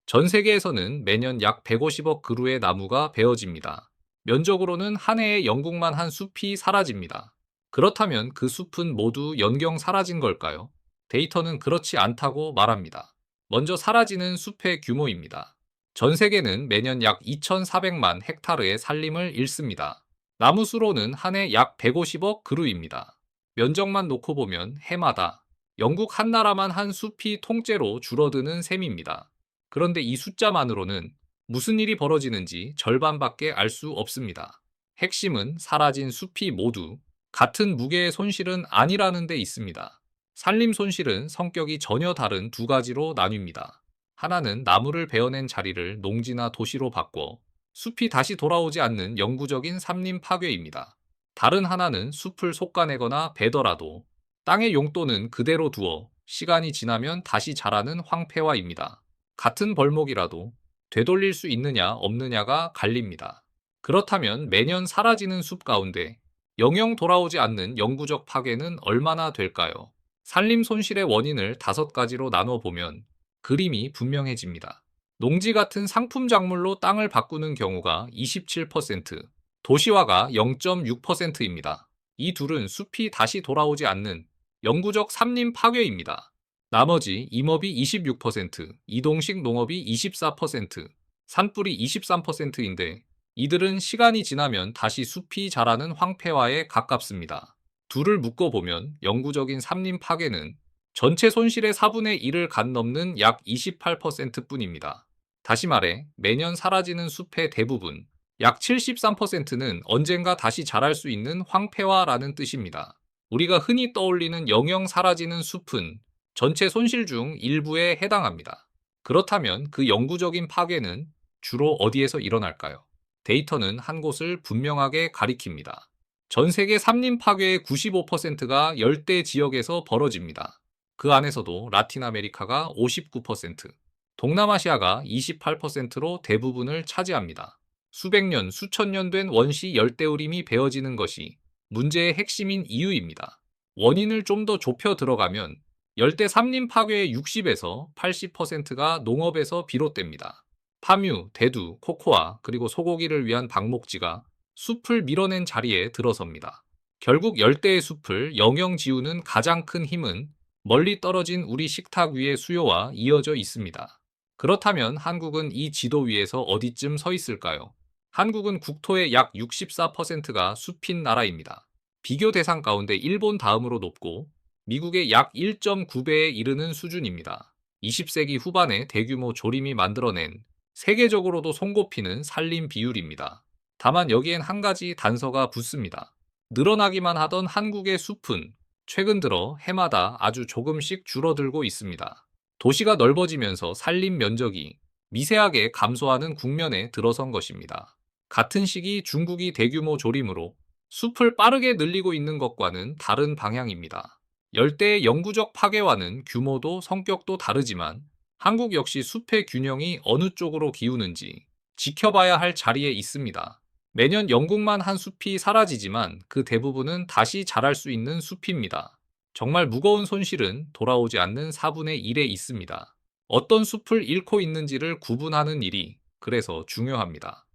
전 세계에서는 매년 약 150억 그루의 나무가 베어집니다. 면적으로는 한 해에 영국만 한 숲이 사라집니다. 그렇다면 그 숲은 모두 연경 사라진 걸까요? 데이터는 그렇지 않다고 말합니다. 먼저 사라지는 숲의 규모입니다. 전 세계는 매년 약 2,400만 헥타르의 산림을 잃습니다. 나무 수로는 한 해 약 150억 그루입니다. 면적만 놓고 보면 해마다 영국 한 나라만 한 숲이 통째로 줄어드는 셈입니다. 그런데 이 숫자만으로는 무슨 일이 벌어지는지 절반밖에 알 수 없습니다. 핵심은 사라진 숲이 모두 같은 무게의 손실은 아니라는 데 있습니다. 산림 손실은 성격이 전혀 다른 두 가지로 나뉩니다. 하나는 나무를 베어낸 자리를 농지나 도시로 바꿔 숲이 다시 돌아오지 않는 영구적인 산림 파괴입니다. 다른 하나는 숲을 솎아내거나 베더라도 땅의 용도는 그대로 두어 시간이 지나면 다시 자라는 황폐화입니다. 같은 벌목이라도 되돌릴 수 있느냐 없느냐가 갈립니다. 그렇다면 매년 사라지는 숲 가운데 영영 돌아오지 않는 영구적 파괴는 얼마나 될까요? 산림 손실의 원인을 5가지로 나눠보면 그림이 분명해집니다. 농지 같은 상품 작물로 땅을 바꾸는 경우가 27%, 도시화가 0.6%입니다. 이 둘은 숲이 다시 돌아오지 않는 영구적 산림 파괴입니다. 나머지 임업이 26%, 이동식 농업이 24%, 산불이 23%인데 이들은 시간이 지나면 다시 숲이 자라는 황폐화에 가깝습니다. 둘을 묶어보면 영구적인 산림 파괴는 전체 손실의 4분의 1을 간 넘는 약 28%뿐입니다. 다시 말해 매년 사라지는 숲의 대부분, 약 73%는 언젠가 다시 자랄 수 있는 황폐화라는 뜻입니다. 우리가 흔히 떠올리는 영영 사라지는 숲은 전체 손실 중 일부에 해당합니다. 그렇다면 그 영구적인 파괴는 주로 어디에서 일어날까요? 데이터는 한 곳을 분명하게 가리킵니다. 전 세계 산림 파괴의 95%가 열대 지역에서 벌어집니다. 그 안에서도 라틴 아메리카가 59%, 동남아시아가 28%로 대부분을 차지합니다. 수백 년, 수천 년 된 원시 열대우림이 베어지는 것이 문제의 핵심인 이유입니다. 원인을 좀 더 좁혀 들어가면 열대 산림 파괴의 60에서 80%가 농업에서 비롯됩니다. 파뮤, 대두, 코코아, 그리고 소고기를 위한 방목지가 숲을 밀어낸 자리에 들어섭니다. 결국 열대의 숲을 영영 지우는 가장 큰 힘은 멀리 떨어진 우리 식탁 위의 수요와 이어져 있습니다. 그렇다면 한국은 이 지도 위에서 어디쯤 서 있을까요? 한국은 국토의 약 64%가 숲인 나라입니다. 비교 대상 가운데 일본 다음으로 높고 미국의 약 1.9배에 이르는 수준입니다. 20세기 후반에 대규모 조림이 만들어낸 세계적으로도 손꼽히는 산림 비율입니다. 다만 여기엔 한 가지 단서가 붙습니다. 늘어나기만 하던 한국의 숲은 최근 들어 해마다 아주 조금씩 줄어들고 있습니다. 도시가 넓어지면서 산림 면적이 미세하게 감소하는 국면에 들어선 것입니다. 같은 시기 중국이 대규모 조림으로 숲을 빠르게 늘리고 있는 것과는 다른 방향입니다. 열대의 영구적 파괴와는 규모도 성격도 다르지만 한국 역시 숲의 균형이 어느 쪽으로 기우는지 지켜봐야 할 자리에 있습니다. 매년 영국만 한 숲이 사라지지만 그 대부분은 다시 자랄 수 있는 숲입니다. 정말 무거운 손실은 돌아오지 않는 4분의 1에 있습니다. 어떤 숲을 잃고 있는지를 구분하는 일이 그래서 중요합니다.